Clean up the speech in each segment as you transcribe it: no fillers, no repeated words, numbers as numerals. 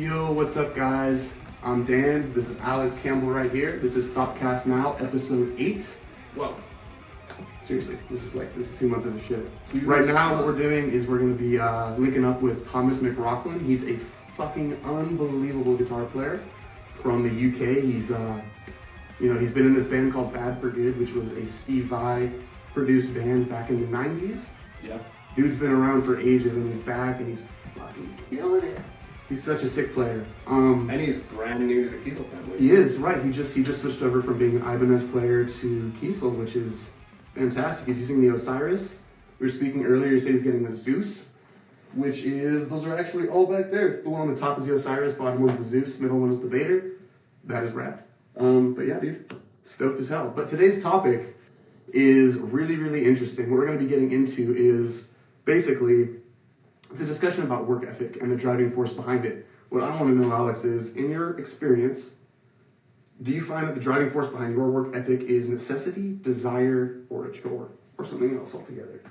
Yo, what's up guys? I'm Dan, this is Alex Campbell right here. This is ThoughtCastNow, episode 8. Whoa. Seriously, this is 2 months of shit. Right now what we're doing is we're going to be linking up with Thomas McRocklin. He's a fucking unbelievable guitar player from the UK. He's he's been in this band called Bad for Good, which was a Steve Vai produced band back in the 90s. Yeah. Dude's been around for ages and he's back and he's fucking killing it. He's such a sick player. And he's brand new to the Kiesel family. He is, right. He just switched over from being an Ibanez player to Kiesel, which is fantastic. He's using the Osiris. We were speaking earlier, you said he's getting the Zeus, which is, those are actually all back there. The one on the top is the Osiris, bottom one's the Zeus, middle one is the Vader. That is rad. But yeah, dude, stoked as hell. But today's topic is really, really interesting. What we're going to be getting into is basically, it's a discussion about work ethic and the driving force behind it. What I want to know, Alex, is in your experience, do you find that the driving force behind your work ethic is necessity, desire, or a chore, or something else altogether?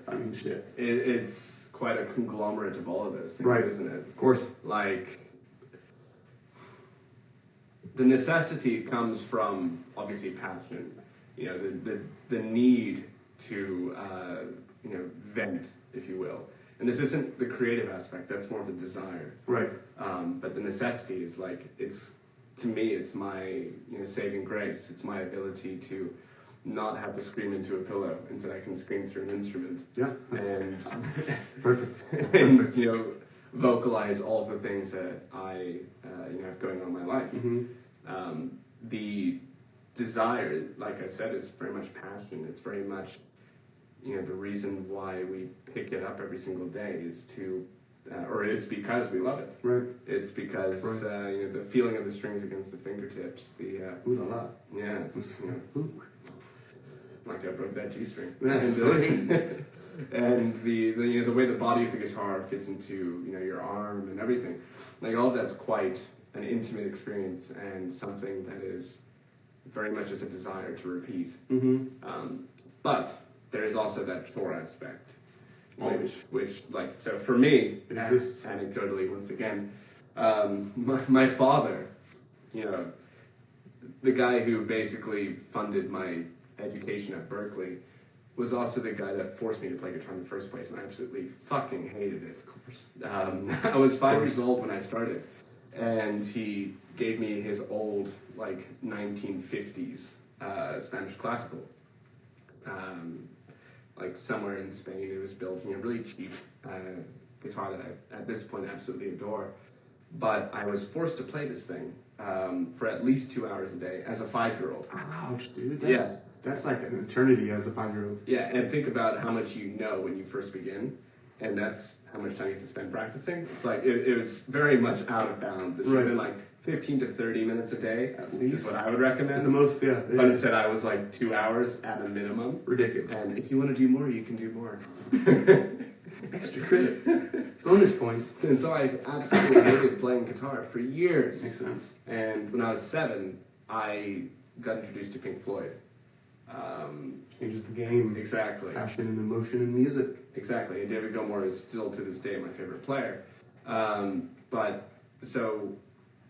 I mean, shit. It's quite a conglomerate of all of those things, right, isn't it? Of course. Like, the necessity comes from, obviously, passion. You know, the need to, vent, if you will. And this isn't the creative aspect, that's more of the desire. Right. But the necessity is to me, it's my saving grace. It's my ability to not have to scream into a pillow, instead I can scream through an instrument. Yeah. And perfect. and vocalize all the things that I have going on in my life. Mm-hmm. The desire, like I said, is very much passion. It's very much the reason why we pick it up every single day is is because we love it. Right. It's because the feeling of the strings against the fingertips. Ooh la la. Yeah. Like I broke that G string. Yes. And the way the body of the guitar fits into your arm and everything, like all of that's quite an intimate experience and something that is very much as a desire to repeat. Mm-hmm. But there is also that chore aspect, which so for me, anecdotally once again, my father, the guy who basically funded my education at Berkeley, was also the guy that forced me to play guitar in the first place, and I absolutely fucking hated it. Of course. I was 5 years old when I started, and he gave me his old 1950s Spanish classical. Somewhere in Spain, it was built, really cheap guitar that I, at this point, absolutely adore. But I was forced to play this thing for at least 2 hours a day as a 5-year-old. Ouch, dude. Yeah. That's like an eternity as a 5-year-old. Yeah, and think about how much you know when you first begin, and that's how much time you have to spend practicing. It's like, it was very much out of bounds. It should have been 15 to 30 minutes a day, at least, is what I would recommend. At the most, yeah. But instead I was 2 hours at a minimum. Ridiculous. And if you want to do more, you can do more. Extra credit. Bonus points. And so I absolutely hated playing guitar for years. Makes sense. And when I was 7, I got introduced to Pink Floyd. Changes the game. Exactly. Passion and emotion in music. Exactly. And David Gilmour is still to this day my favorite player. But so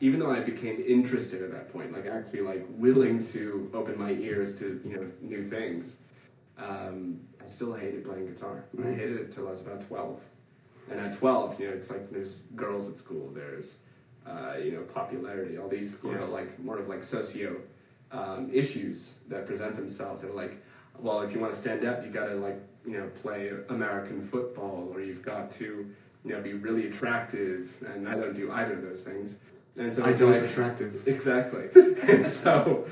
even though I became interested at that point, actually willing to open my ears to new things, I still hated playing guitar. Mm-hmm. I hated it till I was about 12. And at 12, it's there's girls at school, there's popularity, all these more of socio issues that present themselves that are well, if you want to stand up, you got to play American football, or you've got to be really attractive, and I don't do either of those things. And so I don't attractive. Exactly. And so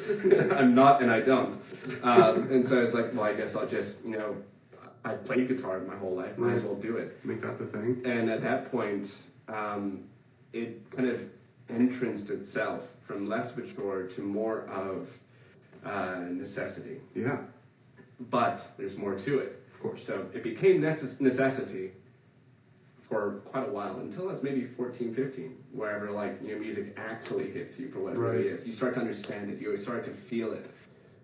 I'm not, and I don't. And so it's well, I guess I'll just I played guitar my whole life, might as well do it. Make that the thing. And at that point, it kind of entranced itself from less of a chore to more of necessity. Yeah. But there's more to it. Of course. So it became necessity for quite a while, until I was maybe 14, 15, wherever music actually hits you for what it really is. You start to understand it, you start to feel it.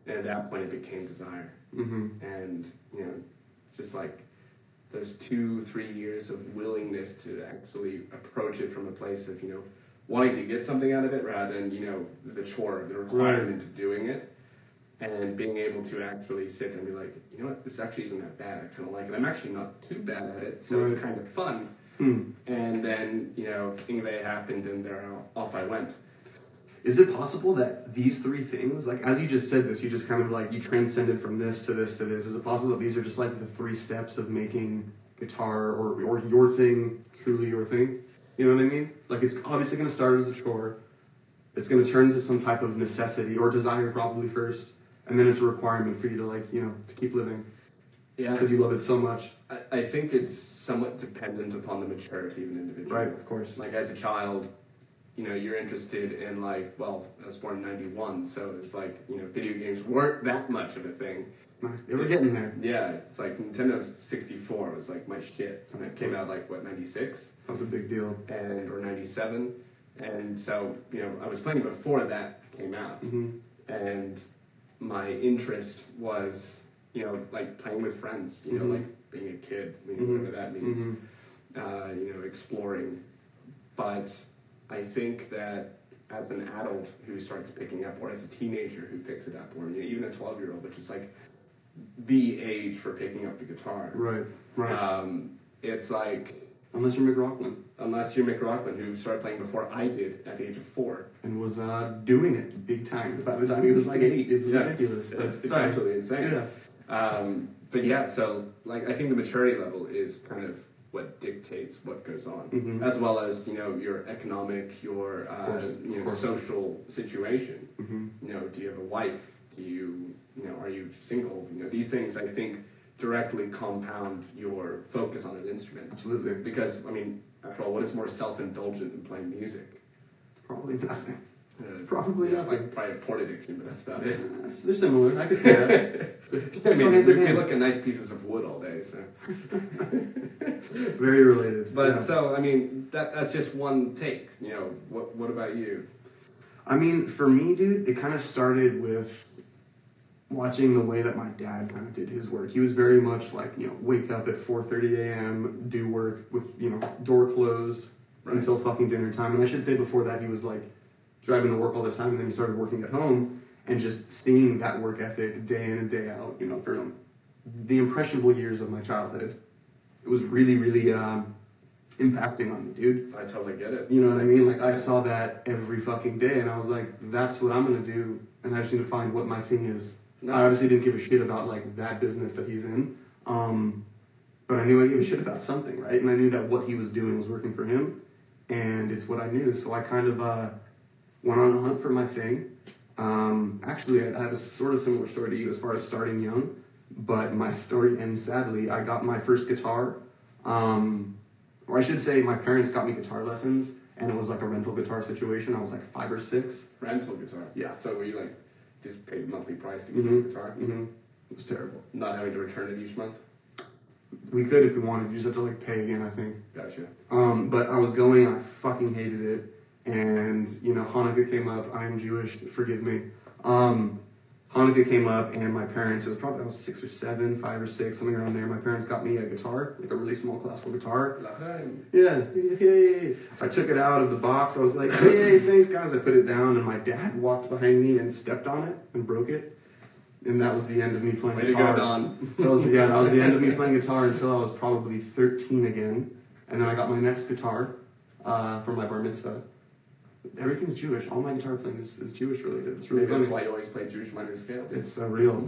And at that point it became desire. Mm-hmm. And, just those 2-3 years of willingness to actually approach it from a place of, wanting to get something out of it rather than, the chore, the requirement of doing it. And being able to actually sit there and be like, you know what, this actually isn't that bad. I kind of like it. I'm actually not too bad at it, so it's kind of fun. And then, Ingve happened, and off I went. Is it possible that these three things, like as you just said this, you just kind of like, you transcended from this to this to this. Is it possible that these are just like the 3 steps of making guitar or your thing truly your thing? You know what I mean? Like it's obviously going to start as a chore. It's going to turn into some type of necessity or desire probably first. And then it's a requirement for you to like, to keep living. Yeah. Because you love it so much. I think it's somewhat dependent upon the maturity of an individual. Right, of course. Like as a child, you're interested in like, well, I was born in 91, so it's like, video games weren't that much of a thing. They were getting there. Yeah, it's like Nintendo 64 was like my shit. And it came out like, 96? That was a big deal. Or 97. And so, I was playing before that came out. And my interest was, like playing with friends, like being a kid, whatever that means, exploring. But I think that as an adult who starts picking up, or as a teenager who picks it up, or even a 12-year-old, which is like the age for picking up the guitar. Right. It's like... Unless you're McRocklin. Unless you're McRocklin, who started playing before I did at the age of 4. And was doing it big time by the time he was like 8. It's ridiculous. It's absolutely insane. Yeah. But yeah, so like I think the maturity level is kind of what dictates what goes on, as well as your economic, your social situation. Do you have a wife? Do you are you single? These things I think directly compound your focus on an instrument. Absolutely. Because after all, what is more self-indulgent than playing music? Probably nothing. Probably nothing. Like probably a port addiction, but that's about it. They're similar. I could say that. We look at nice pieces of wood all day, so. Very related. But so, that's just one take. What about you? For me, dude, it kind of started with watching the way that my dad kind of did his work. He was very much like, wake up at 4:30 a.m., do work with, door closed until fucking dinner time. And I should say before that, he was like driving to work all the time, and then he started working at home, and just seeing that work ethic day in and day out, for the impressionable years of my childhood. It was really, really impacting on me, dude. I totally get it. You know what I mean? Like, I saw that every fucking day, and I was like, that's what I'm going to do, and I just need to find what my thing is. No. I obviously didn't give a shit about, like, that business that he's in, but I knew I gave a shit about something, right? And I knew that what he was doing was working for him, and it's what I knew. So I kind of went on a hunt for my thing. Actually, I have a sort of similar story to you as far as starting young, but my story ends sadly. I got my first guitar, or I should say my parents got me guitar lessons, and it was like a rental guitar situation. I was like 5 or 6. Rental guitar? Yeah. So were you like, just paid monthly price to get a guitar? It was terrible. Not having to return it each month? We could if we wanted. You just have to like pay again, I think. Gotcha. But I was going, I fucking hated it. And, Hanukkah came up. I am Jewish, forgive me. Hanukkah came up, and my parents, it was probably, I was 6 or 7, 5 or 6, something around there. My parents got me a guitar, like a really small classical guitar. Yeah, yay. I took it out of the box. I was like, hey, thanks, guys. I put it down, and my dad walked behind me and stepped on it and broke it. And that was the end of me playing guitar. Way to go, Don. That was the end of me playing guitar until I was probably 13 again. And then I got my next guitar for my bar mitzvah. Everything's Jewish. All my guitar playing is Jewish related. It's really funny. That's why you always play Jewish minor scales. It's real.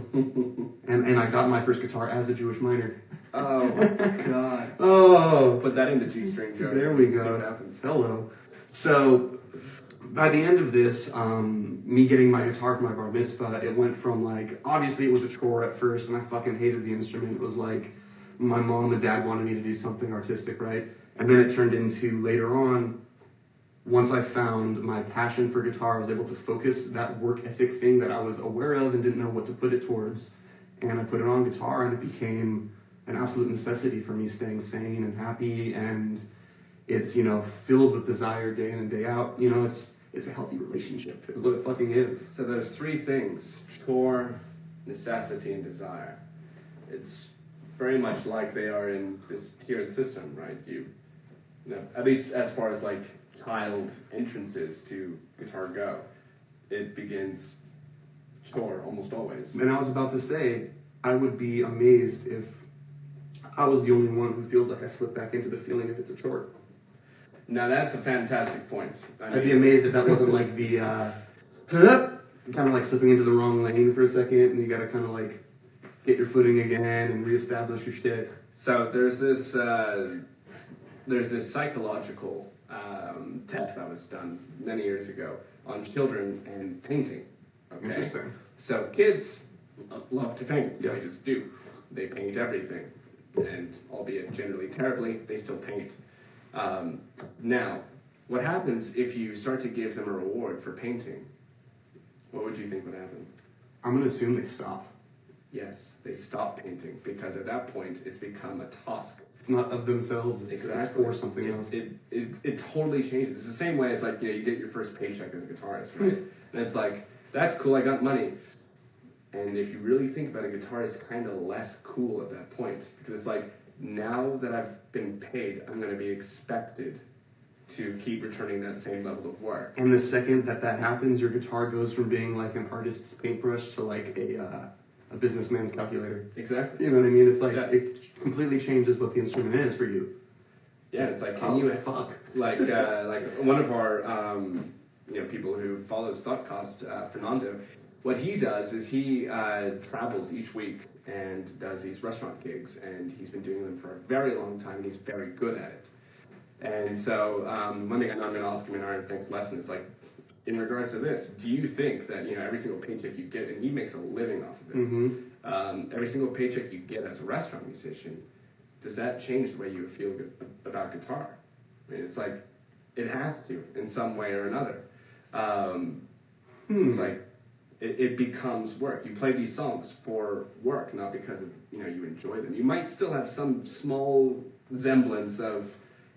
and I got my first guitar as a Jewish minor. Oh my god. Oh. Put that in the G string, Joe. There we go. See what happens. Hello. So by the end of this, me getting my guitar for my bar mitzvah, it went from like, obviously it was a chore at first, and I fucking hated the instrument. It was like my mom and dad wanted me to do something artistic, right? And then it turned into later on, once I found my passion for guitar, I was able to focus that work ethic thing that I was aware of and didn't know what to put it towards. And I put it on guitar, and it became an absolute necessity for me staying sane and happy. And it's, filled with desire day in and day out. It's a healthy relationship is what it fucking is. So there's 3 things: chore, necessity, and desire. It's very much like they are in this tiered system, right? You know, at least as far as like child entrances to guitar go, it begins chore almost always. And I was about to say, I would be amazed if I was the only one who feels like I slip back into the feeling if it's a chore. Now that's a fantastic point. I'd be amazed if that wasn't like the kind of like slipping into the wrong lane for a second, and you got to kind of like get your footing again and reestablish your shit. So there's this psychological test that was done many years ago on children and painting. Okay? Interesting. So kids love to paint. Yes. They just do. They paint everything, and albeit generally terribly, they still paint. Now, what happens if you start to give them a reward for painting? What would you think would happen? I'm going to assume they stop. Yes, they stop painting because at that point it's become a task. It's not of themselves, it's for something else. It totally changes. It's the same way as like, you know, you get your first paycheck as a guitarist, right? And it's like, that's cool, I got money. And if you really think about it, guitar is kind of less cool at that point. Because it's like, now that I've been paid, I'm going to be expected to keep returning that same level of work. And the second that happens, your guitar goes from being like an artist's paintbrush to like a businessman's calculator. Exactly. You know what I mean? It's like, it completely changes what the instrument is for you. Yeah, it's like, like one of our people who follows ThoughtCast, Fernando, what he does is he travels each week and does these restaurant gigs, and he's been doing them for a very long time, and he's very good at it. And so one thing I'm going to ask him in our next lesson is like, in regards to this, do you think that, you know, every single paycheck you get, and he makes a living off of it, every single paycheck you get as a restaurant musician, does that change the way you feel about guitar? I mean, it's like, it has to in some way or another. It's like, it becomes work. You play these songs for work, not because of, you know, you enjoy them. You might still have some small semblance of,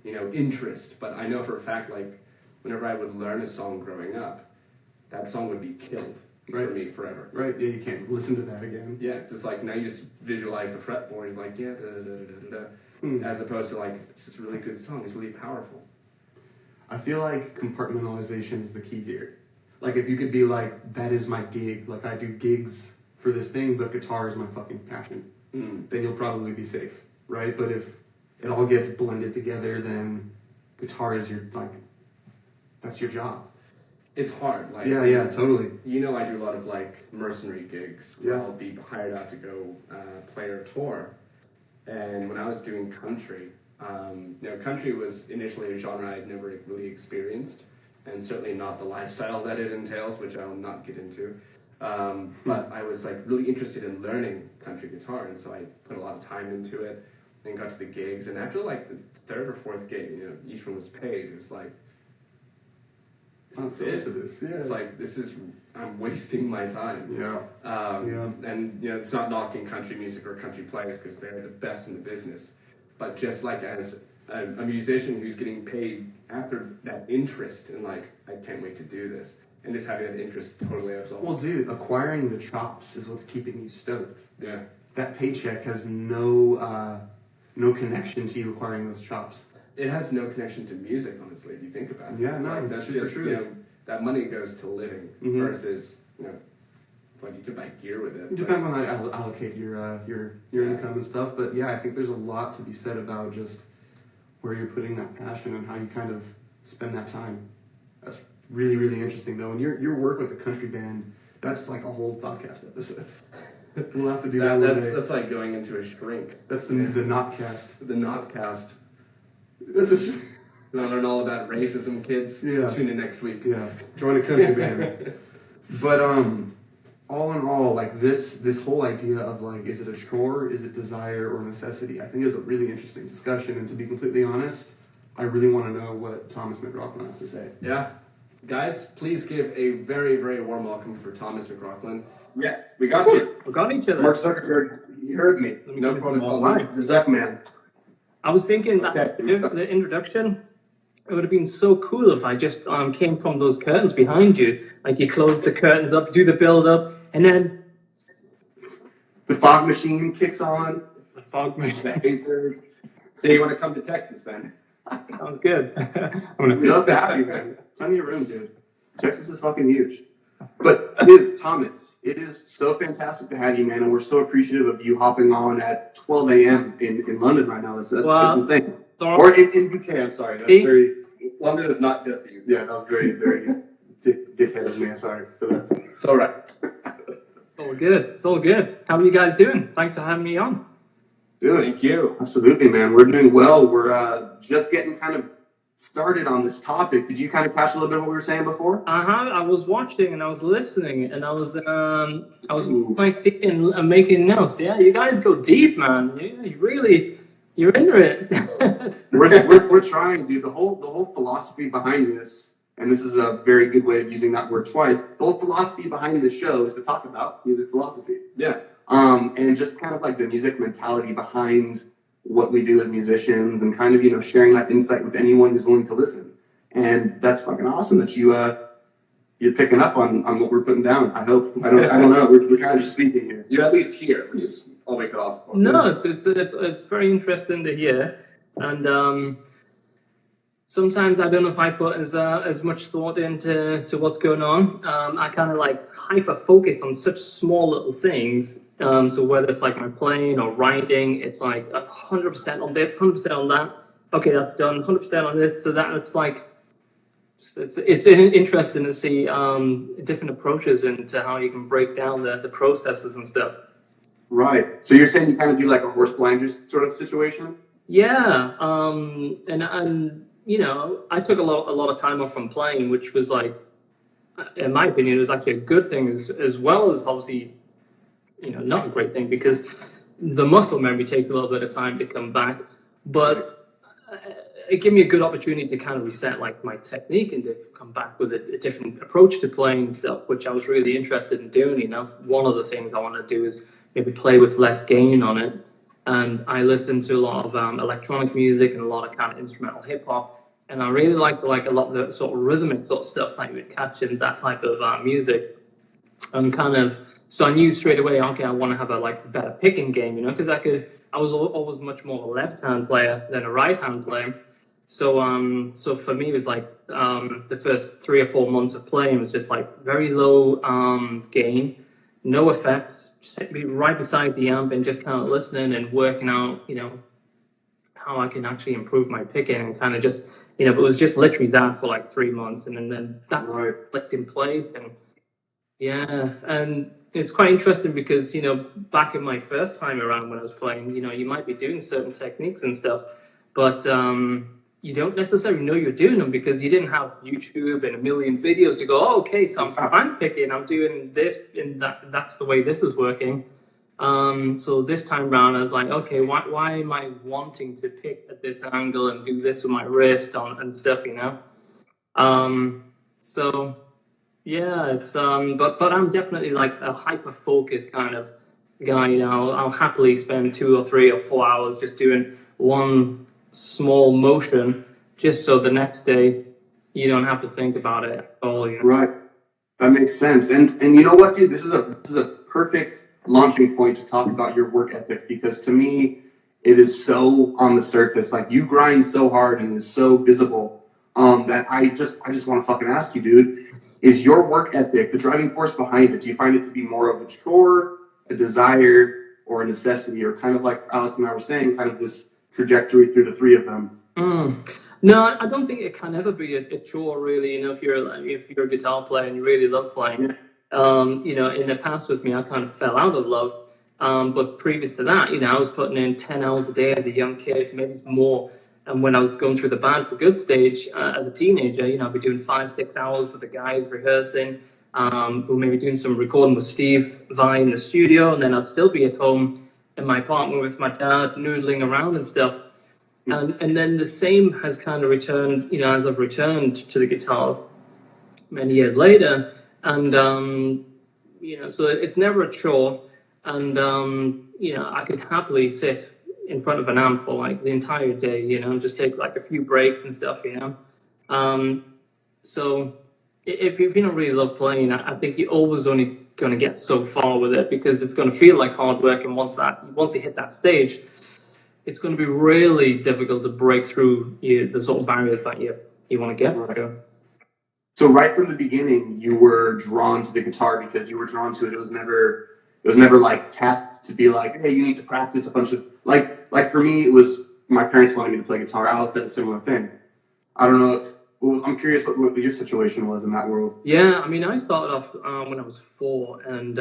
you know, interest, but I know for a fact, like, whenever I would learn a song growing up, that song would be killed for me forever. Right, yeah, you can't listen to that again. Yeah, it's just like, now you just visualize the fretboard, it's like, yeah, da-da-da-da-da-da, as opposed to like, it's just a really good song, it's really powerful. I feel like compartmentalization is the key here. Like, if you could be like, that is my gig, like I do gigs for this thing, but guitar is my fucking passion, then you'll probably be safe, right? But if it all gets blended together, then guitar is your, like, that's your job. It's hard. Like, yeah, totally. You know, I do a lot of like mercenary gigs where I'll be hired out to go play or tour. And when I was doing country, you know, country was initially a genre I'd never really experienced, and certainly not the lifestyle that it entails, which I will not get into. But I was like really interested in learning country guitar, and so I put a lot of time into it and got to the gigs. And after like the third or fourth gig, you know, each one was paid. It was like, it's like, this is, I'm wasting my time. And, you know, it's not knocking country music or country players because they're the best in the business. But just like as a musician who's getting paid after that interest and like, I can't wait to do this, and just having that interest totally absolved. Well, dude, acquiring the chops is what's keeping you stoked. Yeah. That paycheck has no connection to you acquiring those chops. It has no connection to music, honestly, if you think about it. Yeah, it's like, that's just true. You know, that money goes to living versus, you know, what you to buy gear with it. It depends on how you allocate your income and stuff, but yeah, I think there's a lot to be said about just where you're putting that passion and how you kind of spend that time. That's really, really interesting, though. And your work with the country band, that's like a whole ThoughtCast episode. We'll have to do that one day. That's like going into a shrink. That's the NotCast. The NotCast. This is. You want to learn all about racism, kids? Yeah. Tune in next week. Yeah. Join a country band. But all in all, like this whole idea of like, is it a chore, is it desire or necessity? I think is a really interesting discussion. And to be completely honest, I really want to know what Thomas McRocklin has to say. Yeah. Guys, please give a very, very warm welcome for Thomas McRocklin. Yes, we got you. We got each other. Mark Zuckerberg, you heard me. No protocol. Right, the Zuckman. I was thinking that the introduction, it would have been so cool if I just came from those curtains behind you. Like you close the curtains up, do the build up, and then the fog machine kicks on. the Fog me. the Hazers. So you want to come to Texas then? Sounds good. We'd love to have you, man. Plenty of room, dude. Texas is fucking huge. But, dude, Thomas, it is so fantastic to have you, man, and we're so appreciative of you hopping on at 12 a.m. in London right now. That's insane. Or in UK, I'm sorry. That's very... London is not just the UK. Yeah, that was very dickhead of me. I'm sorry for that. It's all right. All good. It's all good. How are you guys doing? Thanks for having me on. Dude, Thank you. Absolutely, man. We're doing well. We're just getting kind of started on this topic. Did you kind of catch a little bit of what we were saying before? I was watching and I was listening and I was quite sitting and making notes. Yeah, you guys go deep, man. You're into it. we're trying, dude. The whole philosophy behind this, and this is a very good way of using that word twice. The whole philosophy behind the show is to talk about music philosophy. Yeah. And just kind of like the music mentality behind what we do as musicians, and kind of sharing that insight with anyone who's willing to listen. And that's fucking awesome that you're picking up on what we're putting down. I hope. I don't know. We're kind of just speaking here. You're at least here, which is all we could ask for. No, it's very interesting to hear, and sometimes I don't know if I put as much thought into what's going on. I kind of like hyper focus on such small little things. So whether it's like my playing or writing, it's like 100% on this, 100% on that. Okay, that's done. 100% on this. So that it's like it's interesting to see different approaches into how you can break down the processes and stuff. Right. So you're saying you kind of do like a horse blinders sort of situation? Yeah. And I took a lot of time off from playing, which was like, in my opinion, it was actually a good thing as well as obviously, not a great thing, because the muscle memory takes a little bit of time to come back, but it gave me a good opportunity to kind of reset like my technique and to come back with a different approach to playing and stuff, which I was really interested in doing. One of the things I want to do is maybe play with less gain on it, and I listen to a lot of electronic music and a lot of kind of instrumental hip hop, and I really like a lot of the sort of rhythmic sort of stuff that you would catch in that type of music, and kind of. So I knew straight away, okay, I want to have a better picking game, because I was always much more of a left-hand player than a right-hand player. So for me, it was like the first 3 or 4 months of playing was just like very low gain, no effects, just be right beside the amp and just kind of listening and working out, how I can actually improve my picking, and kind of just, but it was just literally that for like 3 months, and then that's clicked in place, and yeah, and it's quite interesting because, back in my first time around when I was playing, you might be doing certain techniques and stuff, but you don't necessarily know you're doing them because you didn't have YouTube and a million videos to go, oh, okay, so I'm picking, I'm doing this, and that's the way this is working. So this time around, I was like, okay, why am I wanting to pick at this angle and do this with my wrist and stuff, So... yeah, it's but I'm definitely like a hyper focused kind of guy. I'll happily spend 2 or 3 or 4 hours just doing one small motion, just so the next day you don't have to think about it at all. Right, that makes sense. And you know what, dude? This is a perfect launching point to talk about your work ethic, because to me, it is so on the surface. Like, you grind so hard and it's so visible that I just want to fucking ask you, dude. Is your work ethic the driving force behind it? Do you find it to be more of a chore, a desire, or a necessity, or kind of like Alex and I were saying, kind of this trajectory through the three of them? No, I don't think it can ever be a chore, really. If you're a guitar player and you really love playing, in the past with me, I kind of fell out of love. But previous to that, I was putting in 10 hours a day as a young kid, maybe more. And when I was going through the Band for Good stage as a teenager, I'd be doing 5-6 hours with the guys rehearsing. We'll maybe doing some recording with Steve Vai in the studio, and then I'd still be at home in my apartment with my dad, noodling around and stuff. And then the same has kind of returned, as I've returned to the guitar many years later. And, so it's never a chore. And, I could happily sit in front of an amp for like the entire day, just take like a few breaks and stuff, So if you don't really love playing, I think you're always only going to get so far with it because it's going to feel like hard work, and once you hit that stage, it's going to be really difficult to break through the sort of barriers that you want to get through. So right from the beginning, you were drawn to the guitar because you were drawn to it. It was never like tasked to be like, hey, you need to practice a bunch of like for me, it was my parents wanted me to play guitar. Alex said a similar thing. I don't know if I'm curious what your situation was in that world. Yeah, I mean, I started off when I was 4, and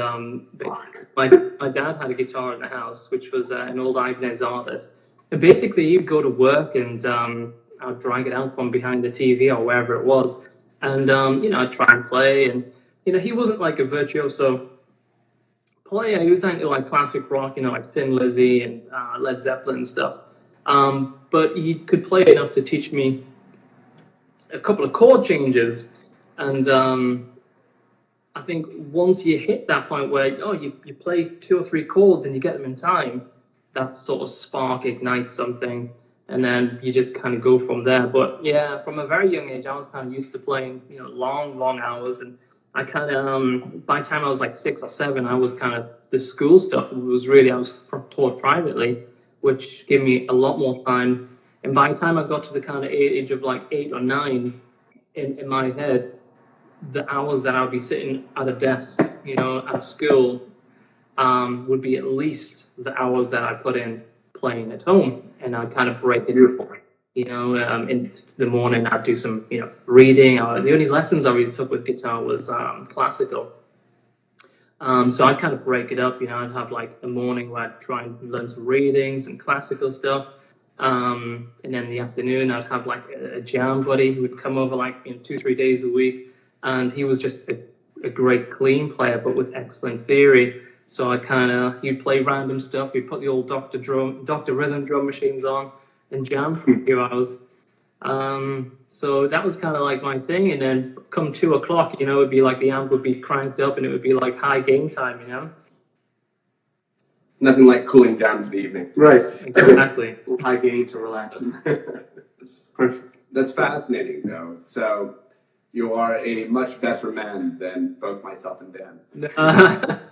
my dad had a guitar in the house, which was an old Ibanez artist. And basically, you'd go to work, and I'd drag it out from behind the TV or wherever it was, and I'd try and play. And he wasn't like a virtuoso player. He was into like classic rock, like Thin Lizzy and Led Zeppelin and stuff. But he could play enough to teach me a couple of chord changes, and I think once you hit that point where you play 2 or 3 chords and you get them in time, that sort of spark ignites something, and then you just kind of go from there. But yeah, from a very young age, I was kind of used to playing long hours, and I kind of by the time I was like 6 or 7, I was kind of the school stuff I was taught privately, which gave me a lot more time. And by the time I got to the kind of age of like 8 or 9, in my head, the hours that I would be sitting at a desk, at school, would be at least the hours that I put in playing at home. And I'd kind of break it. In the morning, I'd do some, reading. The only lessons I really took with guitar was classical. So I'd kind of break it up. I'd have like a morning where I'd try and learn some readings and classical stuff. And then in the afternoon, I'd have like a jam buddy who would come over like 2-3 days a week, and he was just a great clean player, but with excellent theory. So he'd play random stuff. We'd put the old Dr. Rhythm drum machines on and jam for a few hours. So that was kind of like my thing. And then come 2 o'clock, it'd be like the amp would be cranked up, and it would be like high game time, Nothing like cooling down for the evening. Right. Exactly. High gain to relax. Perfect. That's fascinating, though. So you are a much better man than both myself and Dan. Never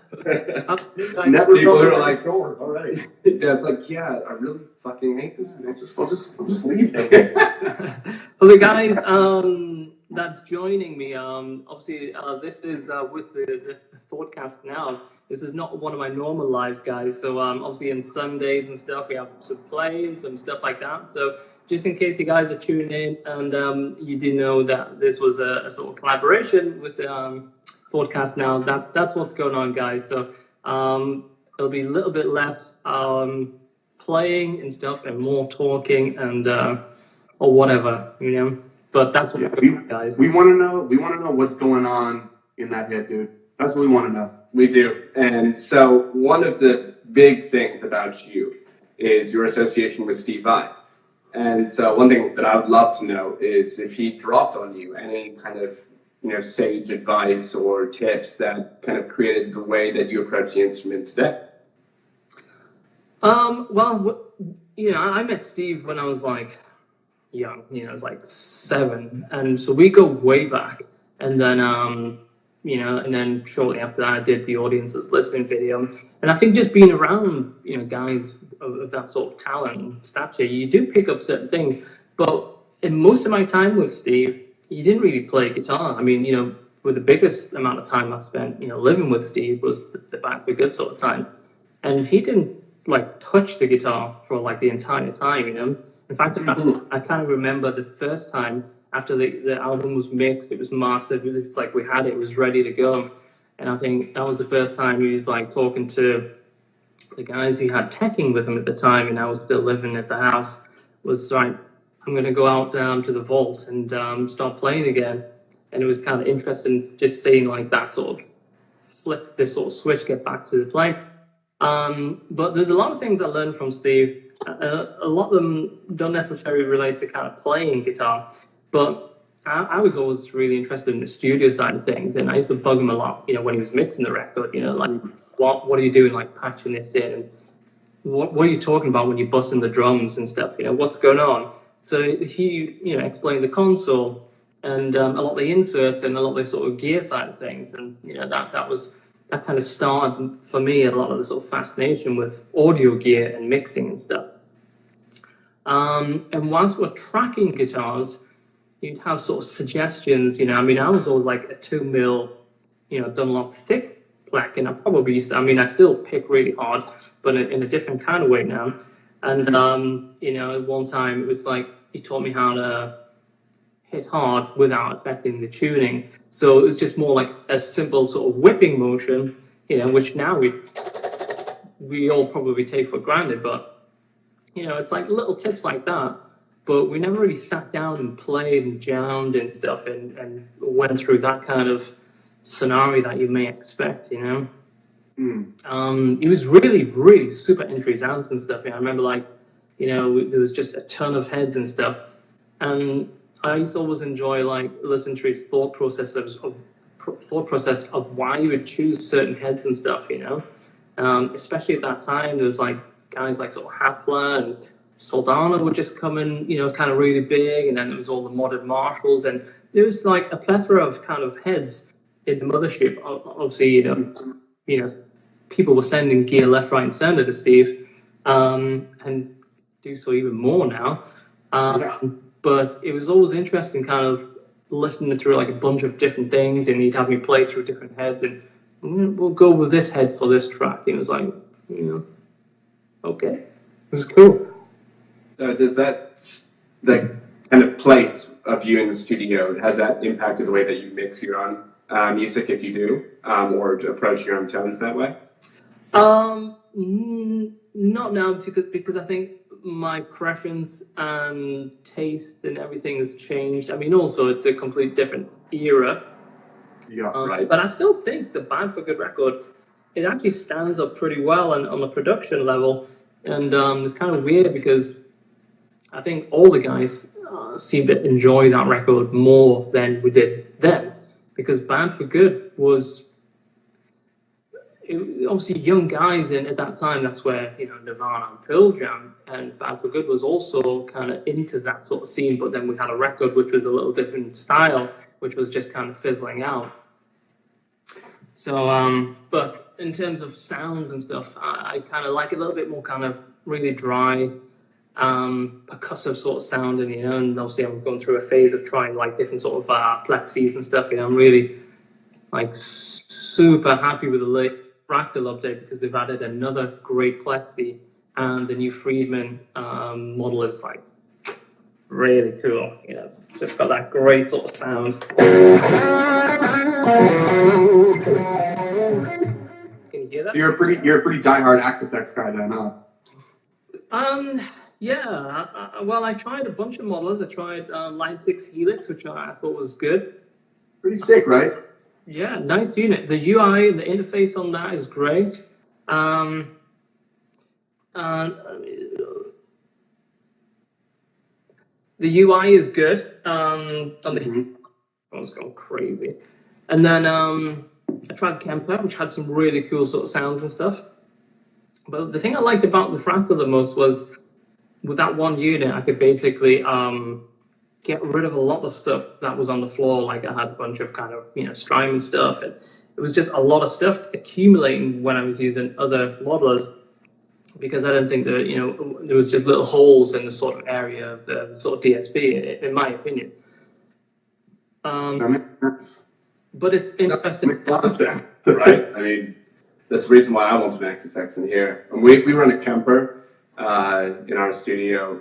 People felt are like, sure. All right. Yeah, it's like, yeah, I really fucking hate this. I'll just leave. For the guys that's joining me, obviously this is with the ThoughtCast Now. This is not one of my normal lives, guys. So obviously on Sundays and stuff, we have some plays, some stuff like that. So just in case you guys are tuning in and you didn't know that this was a sort of collaboration with ThoughtCast Now, that's what's going on, guys. So it'll be a little bit less playing and stuff and more talking and or whatever, But that's what we're doing, guys. We want to know what's going on in that head, dude. That's what we want to know. We do. And so one of the big things about you is your association with Steve Vai. And so one thing that I would love to know is if he dropped on you any kind of, sage advice or tips that kind of created the way that you approach the instrument today. Well, I met Steve when I was like young, I was like 7. And so we go way back. And then, and then shortly after that, I did the audience's listening video. And I think just being around, guys of that sort of talent and stature, you do pick up certain things. But in most of my time with Steve, he didn't really play guitar. I mean, with the biggest amount of time I spent, living with Steve was the Back for Good sort of time. And he didn't like touch the guitar for like the entire time, In fact, I kind of remember the first time after the album was mixed, it was mastered, it's like we had it, it was ready to go. And I think that was the first time he was like talking to the guys who had teching with him at the time, and I was still living at the house, was like, I'm going to go out to the vault and start playing again. And it was kind of interesting just seeing like that sort of flip this sort of switch, get back to the play. But there's a lot of things I learned from Steve. A lot of them don't necessarily relate to kind of playing guitar, but I was always really interested in the studio side of things, and I used to bug him a lot, when he was mixing the record, like, what are you doing, like patching this in, and what are you talking about when you're bussing the drums and stuff, what's going on? So he, explained the console, and a lot of the inserts and a lot of the sort of gear side of things. And that kind of started for me a lot of the sort of fascination with audio gear and mixing and stuff. And whilst we're tracking guitars, you'd have sort of suggestions. I mean, I was always like a 2mm, Dunlop thick pleck, and I probably used to, I mean, I still pick really hard, but in a different kind of way now. And at one time it was like he taught me how to hit hard without affecting the tuning. So it was just more like a simple sort of whipping motion, which now we all probably take for granted, but it's like little tips like that. But we never really sat down and played and jammed and stuff and went through that kind of scenario that you may expect, It was really, really super into his amps and stuff. I remember there was just a ton of heads and stuff. And I used to always enjoy listening to his thought process of why you would choose certain heads and stuff, especially at that time. There was guys like sort of Hafler and Soldana were just coming, kind of really big, and then there was all the modded Marshalls, and there was like a plethora of kind of heads in the mothership. Obviously, people were sending gear left, right, and center to Steve, and do so even more now. But it was always interesting, kind of listening through like a bunch of different things, and he'd have me play through different heads, and we'll go with this head for this track. And it was like, okay, it was cool. Does that kind of place of you in the studio, has that impacted the way that you mix your own music, if you do, or approach your own tones that way? Not now, because I think my preference and taste and everything has changed. I mean, also it's a complete different era. Yeah, right. But I still think the Bad for Good record, it actually stands up pretty well on the production level. And it's kind of weird because I think all the guys seem to enjoy that record more than we did then. Because Bad for Good was obviously young guys, and at that time that's where Nirvana and Pearl Jam, and Bad for Good was also kind of into that sort of scene. But then we had a record which was a little different style, which was just kind of fizzling out. So but in terms of sounds and stuff, I kind of like a little bit more kind of really dry percussive sort of sound, and obviously I'm going through a phase of trying like different sort of plexis and stuff. I'm really like super happy with the late Fractal update because they've added another great plexi, and the new Friedman model is like really cool. It's just got that great sort of sound. Can you hear that? You're a pretty diehard Axe Effects guy then, huh? Yeah. Well, I tried a bunch of models. I tried Line 6 Helix, which I thought was good. Pretty sick, right? Yeah, nice unit. The UI, the interface on that is great. The UI is good. I was going crazy. And then I tried Campbell, which had some really cool sort of sounds and stuff. But the thing I liked about the Fractal the most was with that one unit, I could basically get rid of a lot of stuff that was on the floor. Like I had a bunch of kind of, Strymon stuff, and it was just a lot of stuff accumulating when I was using other modelers, because I didn't think that, there was just little holes in the sort of area of the sort of DSP, in my opinion. That makes sense. But it's interesting. Makes a lot of sense, right? I mean, that's the reason why I want Max Effects in here. And we run a Kemper in our studio,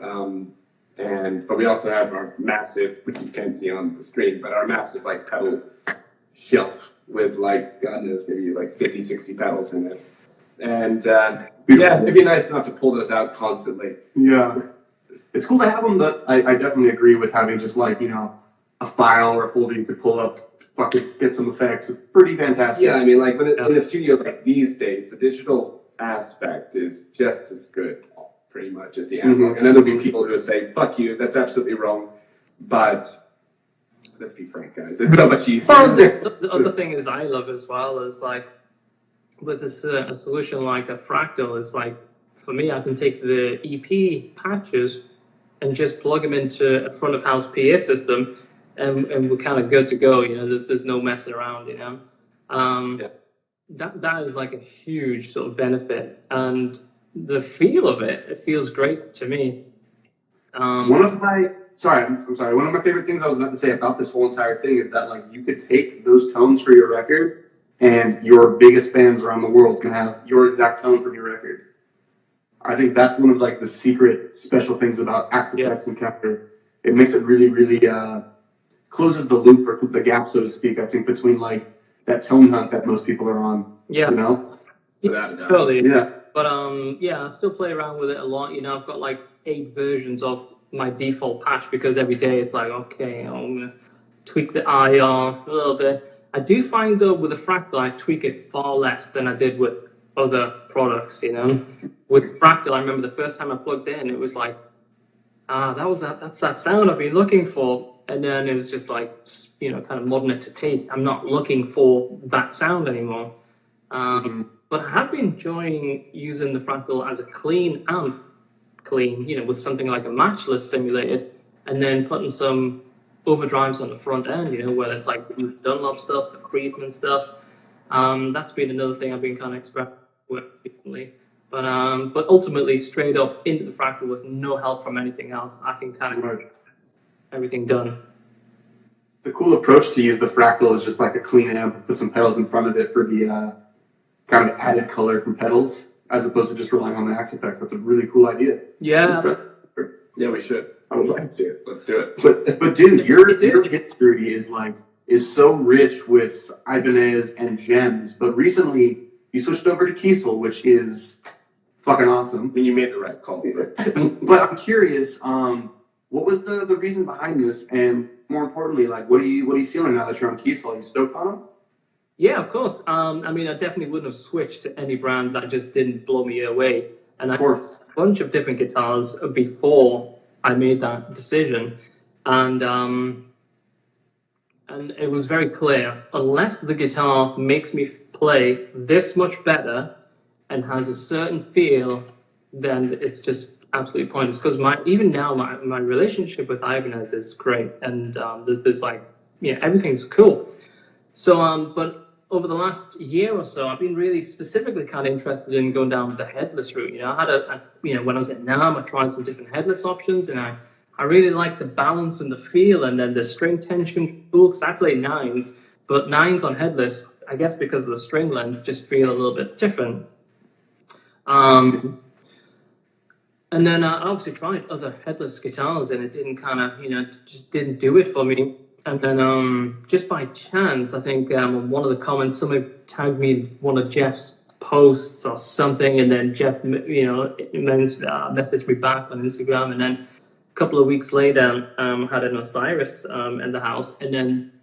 but we also have our massive, which you can't see on the screen, but our massive like pedal shelf with like, God knows, maybe like 50, 60 pedals in it. And yeah, it'd be nice not to pull those out constantly. Yeah. It's cool to have them, but I definitely agree with having just like, a file or a folder you could pull up, fucking get some effects. It's pretty fantastic. Yeah, I mean, like when in the studio like these days, the digital aspect is just as good, pretty much, as the analog. And then there'll be people who will say, fuck you, that's absolutely wrong. But let's be frank, guys, it's so much easier. Well, the other thing is I love as well is like, with a solution like a Fractal, it's like, for me, I can take the EP patches and just plug them into a front of house PA system, and we're kind of good to go. You know, there's no messing around. You know, Yeah. that is like a huge sort of benefit, and the feel of it feels great to me. One of my I'm sorry. One of my favorite things I was about to say about this whole entire thing is that like you could take those tones for your record, and your biggest fans around the world can have your exact tone from your record. I think that's one of like the secret special things about Axe and Kepler. It makes it really, really closes the loop or the gap, so to speak. I think between like that tone hunt that most people are on. Yeah. You know. Without a doubt. Totally. Yeah. But yeah, I still play around with it a lot. You know, I've got like 8 versions of my default patch because every day it's like, okay, I'm gonna tweak the IR a little bit. I do find though with the Fractal, I tweak it far less than I did with other products. You know, with Fractal, I remember the first time I plugged in, it was like, that's that sound I've been looking for, and then it was just like, you know, kind of modding it to taste. I'm not looking for that sound anymore. But I have been enjoying using the Fractal as a clean amp, you know, with something like a matchless simulated, and then putting some overdrives on the front end, you know, where it's like the Dunlop stuff, the Friedman stuff. That's been another thing I've been kind of experimenting with recently. But ultimately, straight up into the Fractal with no help from anything else, I can kind of get everything done. The cool approach to use the Fractal is just like a clean amp, put some pedals in front of it for the kind of added color from pedals, as opposed to just relying on the Axe effects. That's a really cool idea. Yeah. Yeah, we should. I would like to. Let's do it. But dude, your history is so rich with Ibanez and Gems. But recently you switched over to Kiesel, which is fucking awesome. I mean, you made the right call. But I'm curious, what was the reason behind this, and more importantly, like what are you feeling now that you're on Kiesel? Are you stoked on them? Yeah, of course. I mean, I definitely wouldn't have switched to any brand that just didn't blow me away. And I had a bunch of different guitars before I made that decision. And it was very clear, unless the guitar makes me play this much better and has a certain feel, then it's just absolutely pointless. Because even now, my relationship with Ibanez is great. And there's like, yeah, everything's cool. So, but over the last year or so, I've been really specifically kind of interested in going down the headless route. You know, I had when I was at NAMM, I tried some different headless options, and I really liked the balance and the feel, and then the string tension. Cool, because I play 9s, but 9s on headless, I guess because of the string length, just feel a little bit different. And then I obviously tried other headless guitars, and it didn't kind of, just didn't do it for me. And then just by chance, I think on one of the comments, somebody tagged me in one of Jeff's posts or something, and then Jeff, messaged me back on Instagram, and then a couple of weeks later, had an Osiris in the house, and then,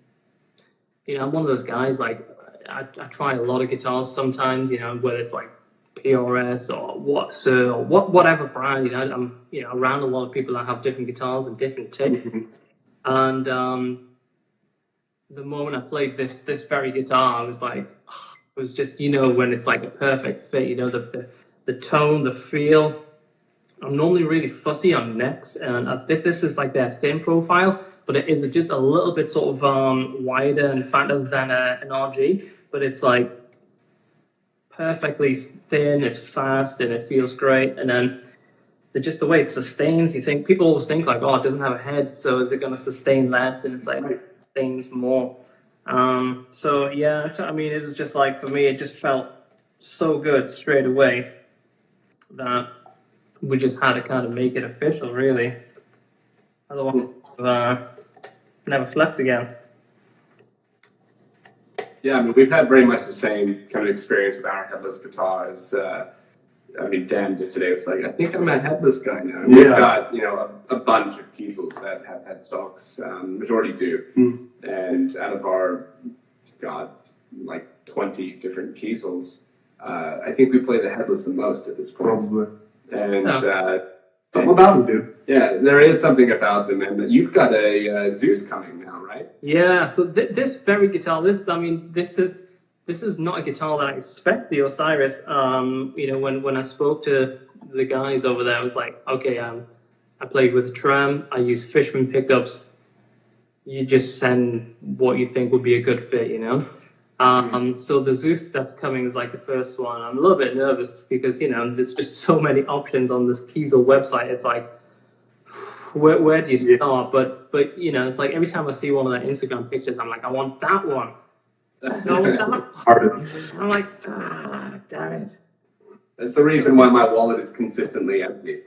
I'm one of those guys, like, I try a lot of guitars sometimes, whether it's like PRS or Watson or whatever brand, I'm, around a lot of people that have different guitars and different tastes. And the moment I played this very guitar, I was like, it was just, when it's like a perfect fit, the tone, the feel. I'm normally really fussy on necks, and I think this is like their thin profile, but it is just a little bit sort of wider and fatter than an RG, but it's like perfectly thin, it's fast, and it feels great. And then just the way it sustains, people always think like, oh, it doesn't have a head, so is it going to sustain less? And it's like, it sustains more. So yeah, I mean, it was just like, for me, it just felt so good straight away that we just had to kind of make it official, really. Otherwise, never slept again. Yeah, I mean, we've had very much the same kind of experience with our headless guitars. I mean, Dan just today was like, I think I'm a headless guy now. And we've got, a bunch of Kiesels that have headstocks. Majority do. And out of our, like 20 different Kiesels, I think we play the headless the most at this point. Probably. And something about them, dude. Yeah, there is something about them. And you've got a Zeus coming now, right? Yeah, so this very guitar, this is not a guitar that I expect, the Osiris. When I spoke to the guys over there, I was like, okay, I played with a Tram, I used Fishman pickups, you just send what you think would be a good fit, you know. So the Zeus that's coming is like the first one. I'm a little bit nervous because there's just so many options on this Kiesel website. It's like where do you start? But it's like every time I see one of their Instagram pictures, I'm like, I want that one. No, that Artist. I'm like, damn it. That's the reason why my wallet is consistently empty.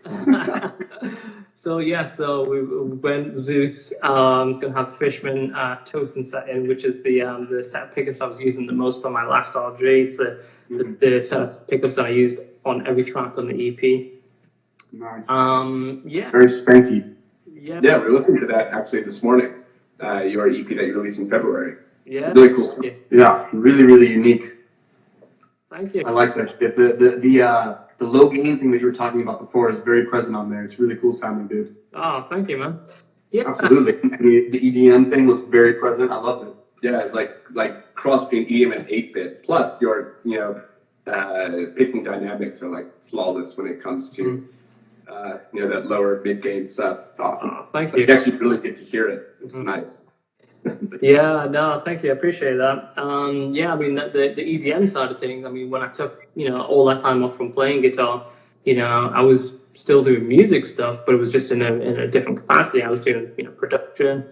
So we went Zeus. It's gonna have Fishman, Toast and Set in, which is the set of pickups I was using the most on my last RG. It's the set of pickups that I used on every track on the EP. Nice. Yeah. Very spanky. Yeah. Yeah, we listened to that actually this morning. Your EP that you released in February. Yeah. Really cool stuff. Yeah, really, really unique. Thank you. I like that shit. The low gain thing that you were talking about before is very present on there. It's really cool sounding, dude. Oh, thank you, man. Yeah. Absolutely. And the EDM thing was very present. I loved it. Yeah, it's like cross between EDM and 8-bits. Plus, your picking dynamics are like flawless when it comes to that lower mid gain stuff. It's awesome. Oh, thank you. You actually really get to hear it. It's nice. Yeah, no, thank you. I appreciate that. Yeah, I mean, the EDM side of things, I mean, when I took, all that time off from playing guitar, I was still doing music stuff, but it was just in a different capacity. I was doing, production,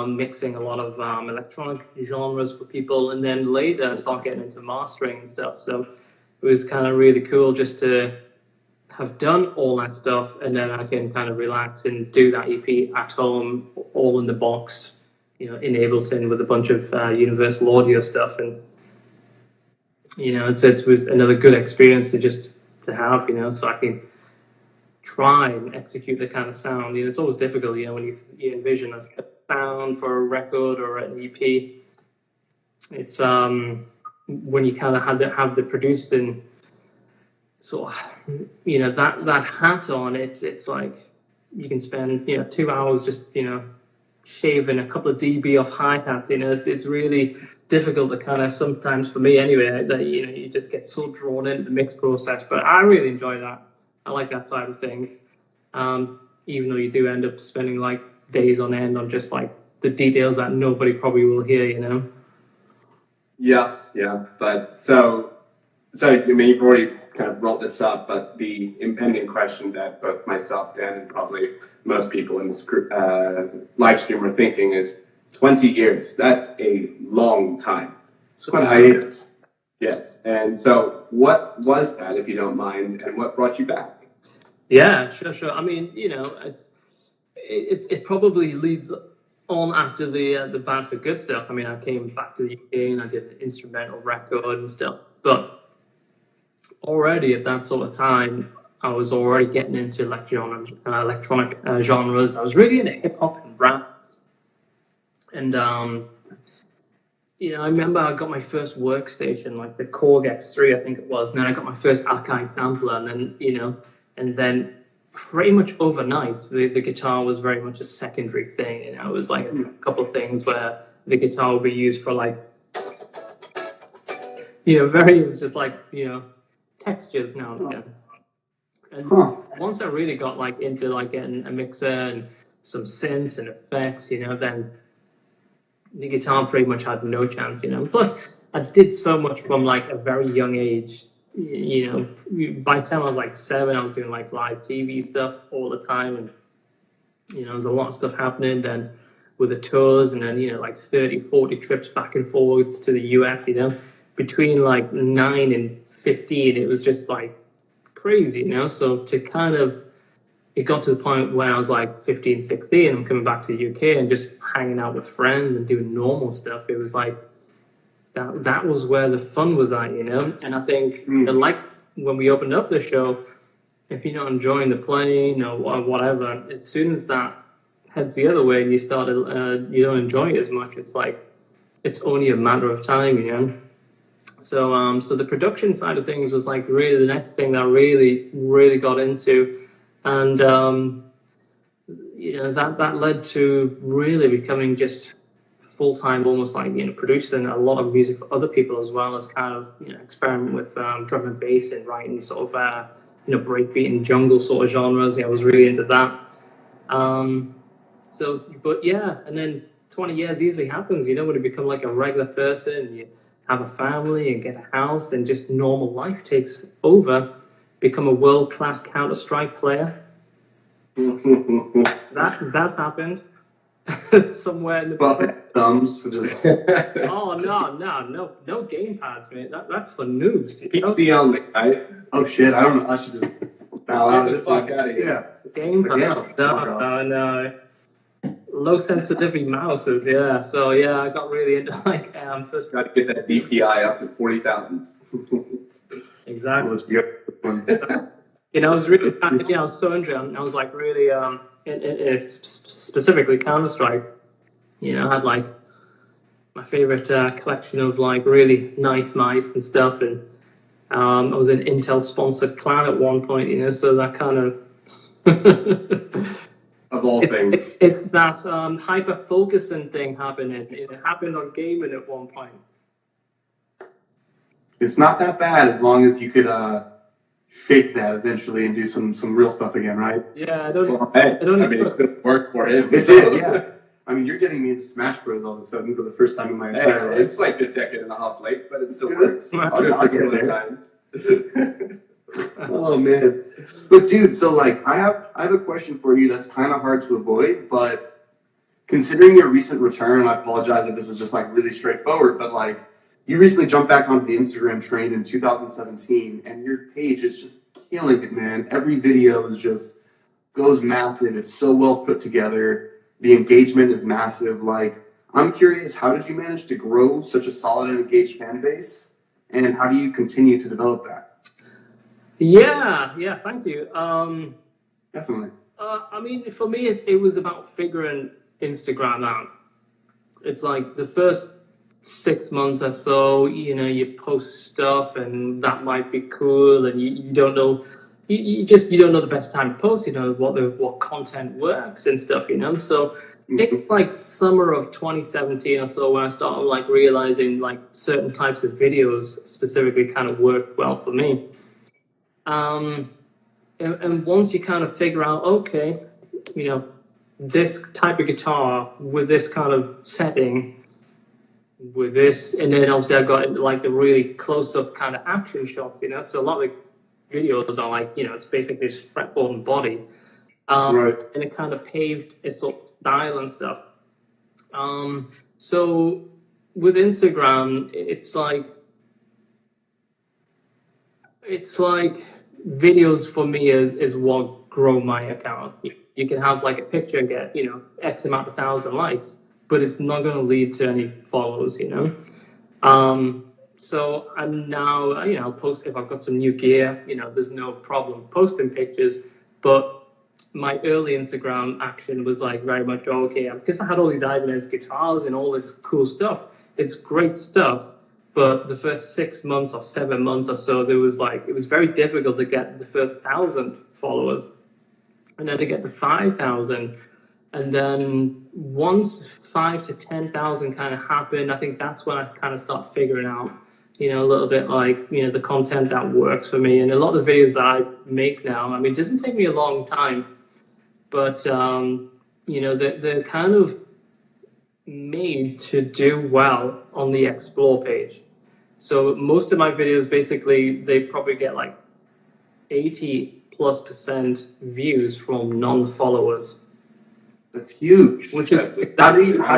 mixing a lot of electronic genres for people, and then later I started getting into mastering and stuff. So it was kind of really cool just to have done all that stuff, and then I can kind of relax and do that EP at home, all in the box, in Ableton with a bunch of Universal Audio stuff, and it was another good experience to have, so I can try and execute the kind of sound. It's always difficult, when you envision a sound for a record or an EP. It's when you kind of have the producing sort of that hat on. It's like you can spend 2 hours just shaving a couple of dB off hi-hats. It's really difficult to kind of, sometimes for me anyway, that you just get so drawn into the mix process. But I really enjoy that. I like that side of things, even though you do end up spending like days on end on just like the details that nobody probably will hear. Yeah, but so I mean, you've already kind of brought this up, but the impending question that both myself, Dan, and probably most people in this group, live stream are thinking is 20 years. That's a long time. It's quite a hiatus. Yes. And so what was that, if you don't mind, and what brought you back? Yeah, sure. I mean, it probably leads on after the Bad for Good stuff. I mean, I came back to the UK and I did an instrumental record and stuff, but already at that sort of time, I was already getting into electronic genres. I was really into hip hop and rap, and I remember I got my first workstation, like the Korg X3, I think it was, and then I got my first Akai sampler, and then pretty much overnight, the guitar was very much a secondary thing. It was like a couple of things where the guitar would be used for like, it was just like, textures now and again. And once I really got like into like getting a mixer and some synths and effects, then the guitar pretty much had no chance, Plus, I did so much from like a very young age. By the time I was like 7, I was doing like live TV stuff all the time, and there was a lot of stuff happening then with the tours, and then like 30-40 trips back and forwards to the US. Between like 9 and 15, it was just like crazy, So to kind of, it got to the point where I was like 15, 16, I'm coming back to the UK and just hanging out with friends and doing normal stuff. It was like that was where the fun was at, And I think, like when we opened up the show, if you're not enjoying the playing or whatever, as soon as that heads the other way and you start you don't enjoy it as much, it's like it's only a matter of time, So the production side of things was like really the next thing that I really, really got into, and that led to really becoming just full-time, almost like producing a lot of music for other people, as well as kind of experiment with drum and bass and writing sort of breakbeat and jungle sort of genres. I was really into that. And then 20 years easily happens, when you become like a regular person, you have a family and get a house, and just normal life takes over, become a world-class Counter-Strike player. That happened somewhere in the Buffett thumbs just. Oh no game pads, man. That's for noobs. PC only, right? Oh shit! I don't know. I should just bow out of this. Fuck out of here. Yeah. Game pads. Yeah. No. Low sensitivity mouses. Yeah. So yeah, I got really into like first. Got to get that DPI up to 40,000. Exactly. Well, I was really, I was so into it. I was like really, specifically Counter Strike. I had like my favorite collection of like really nice mice and stuff, and I was an Intel sponsored clan at one point. So that kind of Of all things, it's that hyper focusing thing happening. It happened on gaming at one point. it's not that bad as long as you could shake that eventually and do some real stuff again, right? Yeah, it didn't work for him. It did, yeah. I mean, you're getting me into Smash Bros. All of a sudden for the first time in my entire life. It's like a decade and a half late, but it still works. I'll get there. Oh man, but dude, so like I have a question for you that's kind of hard to avoid, but considering your recent return, I apologize if this is just like really straightforward, but like you recently jumped back onto the Instagram train in 2017, and your page is just killing it, man. Every video is just goes massive. It's so well put together. The engagement is massive. Like, I'm curious, how did you manage to grow such a solid and engaged fan base, and how do you continue to develop that? Yeah, thank you. Definitely. I mean, for me, it was about figuring Instagram out. It's like the first 6 months or so, you post stuff, and that might be cool, and you don't know, you don't know the best time to post. What content works and stuff. So it's like summer of 2017 or so when I started like realizing like certain types of videos specifically kind of worked well for me. And once you kind of figure out, okay, this type of guitar with this kind of setting, with this, and then obviously I got like the really close-up kind of action shots, So a lot of the videos are like, it's basically this fretboard and body, Right. And it kind of paved its sort of style and stuff. So with Instagram, it's like videos for me is what grow my account. You can have like a picture and get X amount of 1,000 likes, but it's not going to lead to any follows. So I'm now post if I've got some new gear. There's no problem posting pictures, but my early Instagram action was like very much okay because I had all these Ibanez guitars and all this cool stuff. It's great stuff. But the first 6 months or 7 months or so, it was very difficult to get the first 1,000 followers, and then to get to 5,000, and then once 5 to 10,000 kind of happened, I think that's when I kind of start figuring out, a little bit like the content that works for me, and a lot of the videos that I make now. I mean, it doesn't take me a long time, but they're kind of made to do well on the explore page. So most of my videos, basically, they probably get like 80+% views from non-followers. That's huge. Which is how do you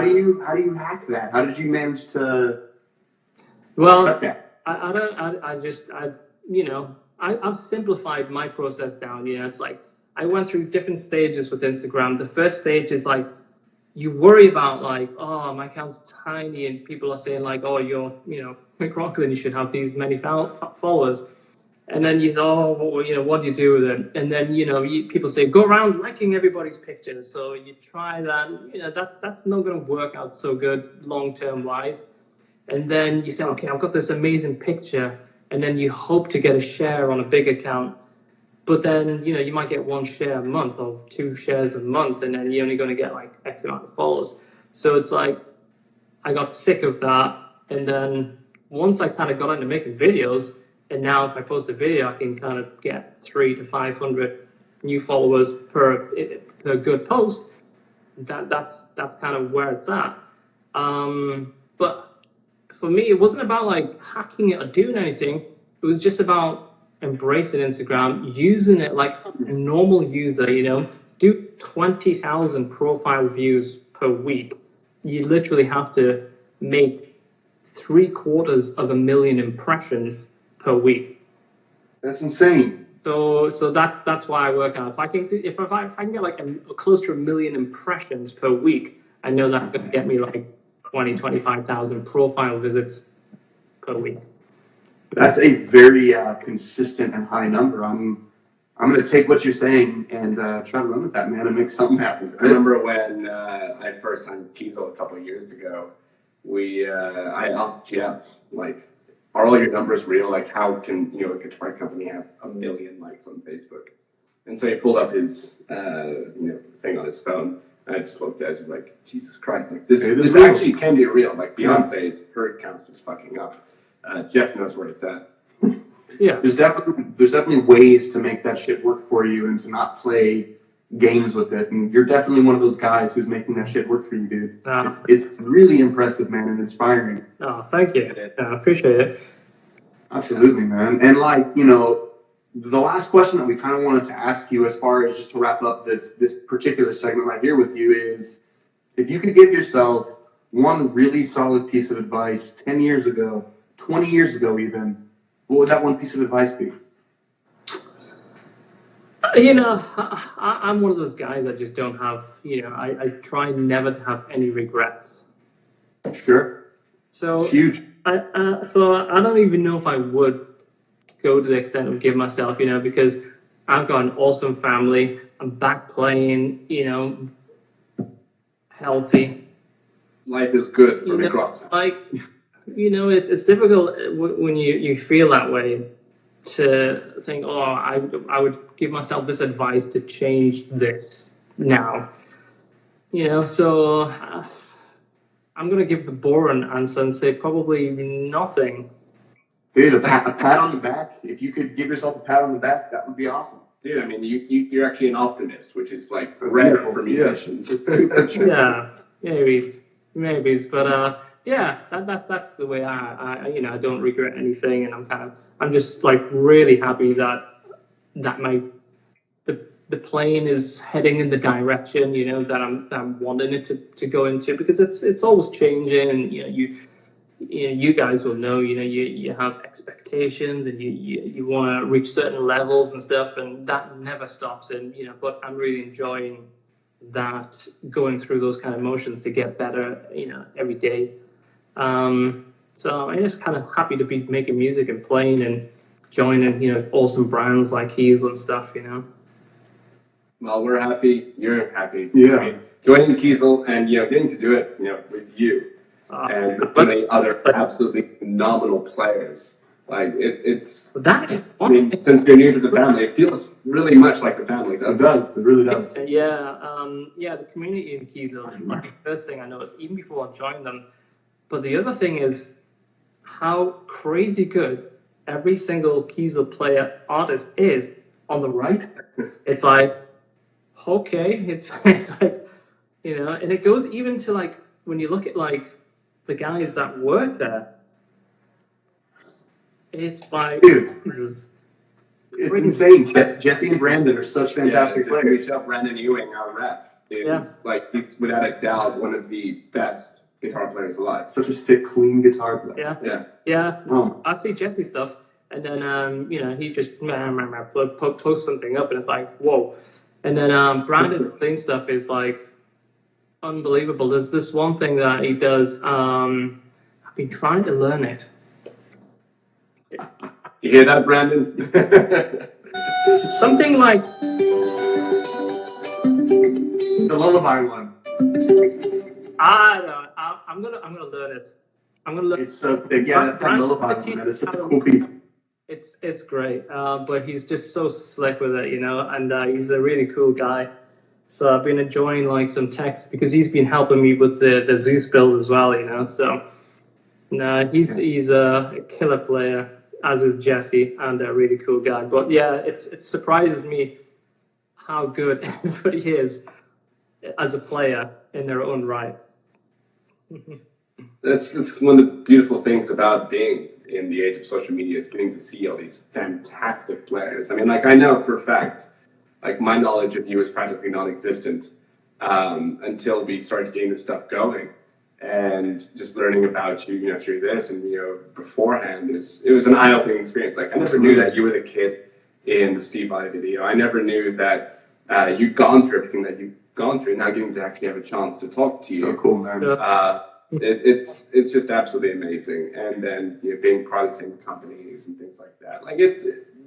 hack that? How did you manage to? Well, cut that? I've simplified my process down. It's like I went through different stages with Instagram. The first stage is like, you worry about like, oh, my account's tiny, and people are saying like, oh, you're, McRocklin, you should have these many followers. And then you say, oh, well, what do you do with it? And then, people say, go around liking everybody's pictures. So you try that, that's not going to work out so good long-term wise. And then you say, okay, I've got this amazing picture. And then you hope to get a share on a big account. But then, you might get 1 share a month or 2 shares a month, and then you're only going to get like X amount of followers. So it's like, I got sick of that. And then once I kind of got into making videos, and now if I post a video, I can kind of get 300 to 500 new followers per good post. that's kind of where it's at. But for me, it wasn't about like hacking it or doing anything. It was just about embracing Instagram, using it like a normal user. Do 20,000 profile views per week. You literally have to make 750,000 impressions per week. That's insane. So that's why I work out. If I can get like close to 1 million impressions per week, I know that could get me like 25,000 profile visits per week. That's a very consistent and high number. I'm going to take what you're saying and try to run with that, man, and make something happen. I remember when I first signed Kiesel a couple of years ago. I asked Jeff, like, are all your numbers real? Like, how can a guitar company have 1 million likes on Facebook? And so he pulled up his thing on his phone, and I just looked at it, just like, Jesus Christ, like this actually can be real. Like Beyonce's, her account's just fucking up. Jeff knows where it's at. Yeah, there's definitely ways to make that shit work for you and to not play games with it. And you're definitely one of those guys who's making that shit work for you, dude. It's really impressive, man, and inspiring. Oh, thank you. I appreciate it. Absolutely, man. And like, the last question that we kind of wanted to ask you, as far as just to wrap up this particular segment right here with you, is if you could give yourself one really solid piece of advice 10 years ago, 20 years ago even, what would that one piece of advice be? I'm one of those guys that just don't have, I try never to have any regrets. Sure. So it's huge. So I don't even know if I would go to the extent of give myself, because I've got an awesome family. I'm back playing, healthy. Life is good for McRocklin. Like, it's difficult when you feel that way to think, oh, I would give myself this advice to change this now. So I'm going to give the boring answer and say probably nothing. Dude, a pat on the back. If you could give yourself a pat on the back, that would be awesome. Dude, I mean, you're actually an optimist, which is like rare for musicians. Yeah. Yeah, maybe, but yeah, that's the way I don't regret anything, and I'm just like really happy that the plane is heading in the direction that I'm wanting it to go into, because it's always changing, and you guys will know, you have expectations, and you want to reach certain levels and stuff, and that never stops. And but I'm really enjoying that, going through those kind of motions to get better, every day. So I'm just kind of happy to be making music and playing and joining, awesome brands like Kiesel and stuff, Well, we're happy. You're happy. Yeah. I mean, joining Kiesel and getting to do it, with you. And with so many other absolutely phenomenal players. Like, it's... I mean, since you're new to the family, it feels really much like the family, doesn't it? It really does. Yeah, the community in Kiesel, like, the first thing I noticed, even before I joined them. But the other thing is how crazy good every single Kiesel player artist is on the right. It's like, okay, it's like, and it goes even to, like, when you look at, like, the guys that work there, it's like, dude, Jesus. It's insane. Jesse and Brandon are such fantastic players. Reach out, Brandon Ewing, our rep, he's without a doubt one of the best guitar players alive. Such a sick, clean guitar player. Yeah. Oh. I see Jesse stuff, and then he just posts something up, and it's like, whoa. And then Brandon's playing stuff is like unbelievable. There's this one thing that he does. I've been trying to learn it. You hear that, Brandon? Something like the lullaby one. I'm gonna learn it. I'm gonna learn. It's so sick. Yeah, that's that lullaby one. That is such a cool piece. It's great, but he's just so slick with it, and he's a really cool guy. So I've been enjoying like some texts because he's been helping me with the Zeus build as well, So he's a killer player, as is Jesse, and a really cool guy. But yeah, it surprises me how good everybody is as a player in their own right. That's one of the beautiful things about being in the age of social media is getting to see all these fantastic players. I mean, like I know for a fact, like my knowledge of you is practically non-existent until we started getting this stuff going, and just learning about you, through this and beforehand it was an eye-opening experience. Like I never knew that you were the kid in the Steve I video. I never knew that you'd gone through everything that you've gone through. Now getting to actually have a chance to talk to you. So cool, man. It's just absolutely amazing, and then being part of the same companies and things like that. Like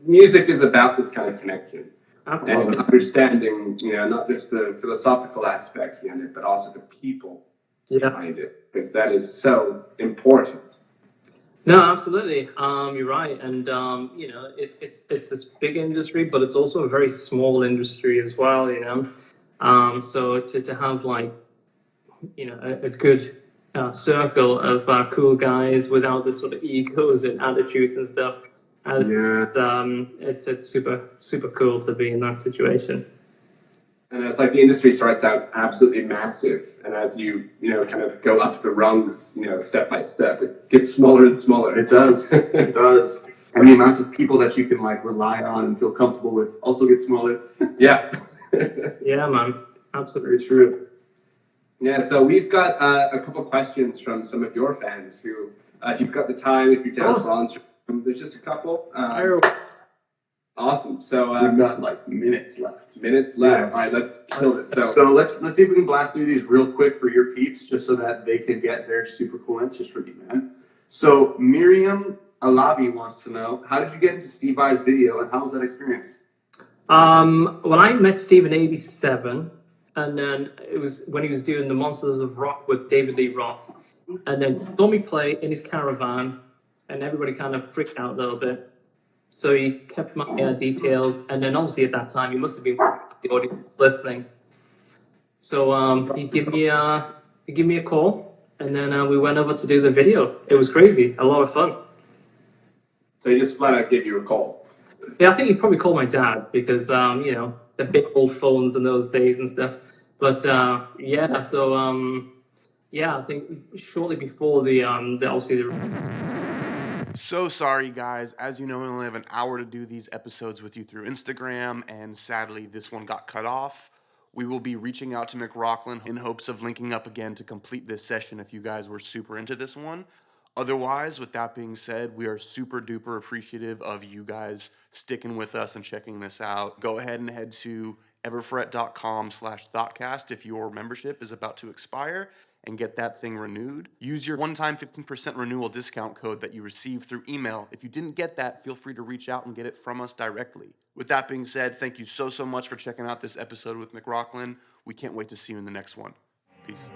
music is about this kind of connection and understanding, not just the philosophical aspects behind it, but also the people behind it, because that is so important. No, absolutely. You're right, and it's this big industry, but it's also a very small industry as well. So to have like a good circle of cool guys without the sort of egos and attitudes and stuff. And it's super cool to be in that situation. And it's like the industry starts out absolutely massive, and as you kind of go up the rungs, step by step, it gets smaller and smaller. It does. It does. And the amount of people that you can like rely on and feel comfortable with also gets smaller. Yeah. Yeah, man. Absolutely true. Yeah, so we've got a couple questions from some of your fans who, if you've got the time, if you're down for answering, there's just a couple. Awesome. So we've got like minutes left. Yes. All right, let's kill this. So let's see if we can blast through these real quick for your peeps, just so that they can get their super cool answers from you, man. So Miriam Alavi wants to know, how did you get into Steve Vai's video, and how was that experience? Well, I met Steve in '87. And then it was when he was doing the Monsters of Rock with David Lee Roth. And then saw me play in his caravan, and everybody kind of freaked out a little bit. So he kept my details, and then obviously at that time he must have been the audience listening. So he gave me a call, and then we went over to do the video. It was crazy, a lot of fun. So he just flat out gave you a call? Yeah, I think he probably called my dad because the big old phones in those days and stuff. But I think shortly before the obviously the. So sorry, guys. As you know, we only have an hour to do these episodes with you through Instagram, and sadly, this one got cut off. We will be reaching out to McRocklin in hopes of linking up again to complete this session if you guys were super into this one. Otherwise, with that being said, we are super duper appreciative of you guys sticking with us and checking this out. Go ahead and head to everfret.com/ThoughtCast if your membership is about to expire and get that thing renewed. Use your one-time 15% renewal discount code that you received through email. If you didn't get that, feel free to reach out and get it from us directly. With that being said, thank you so much for checking out this episode with McRocklin. We can't wait to see you in the next one. Peace.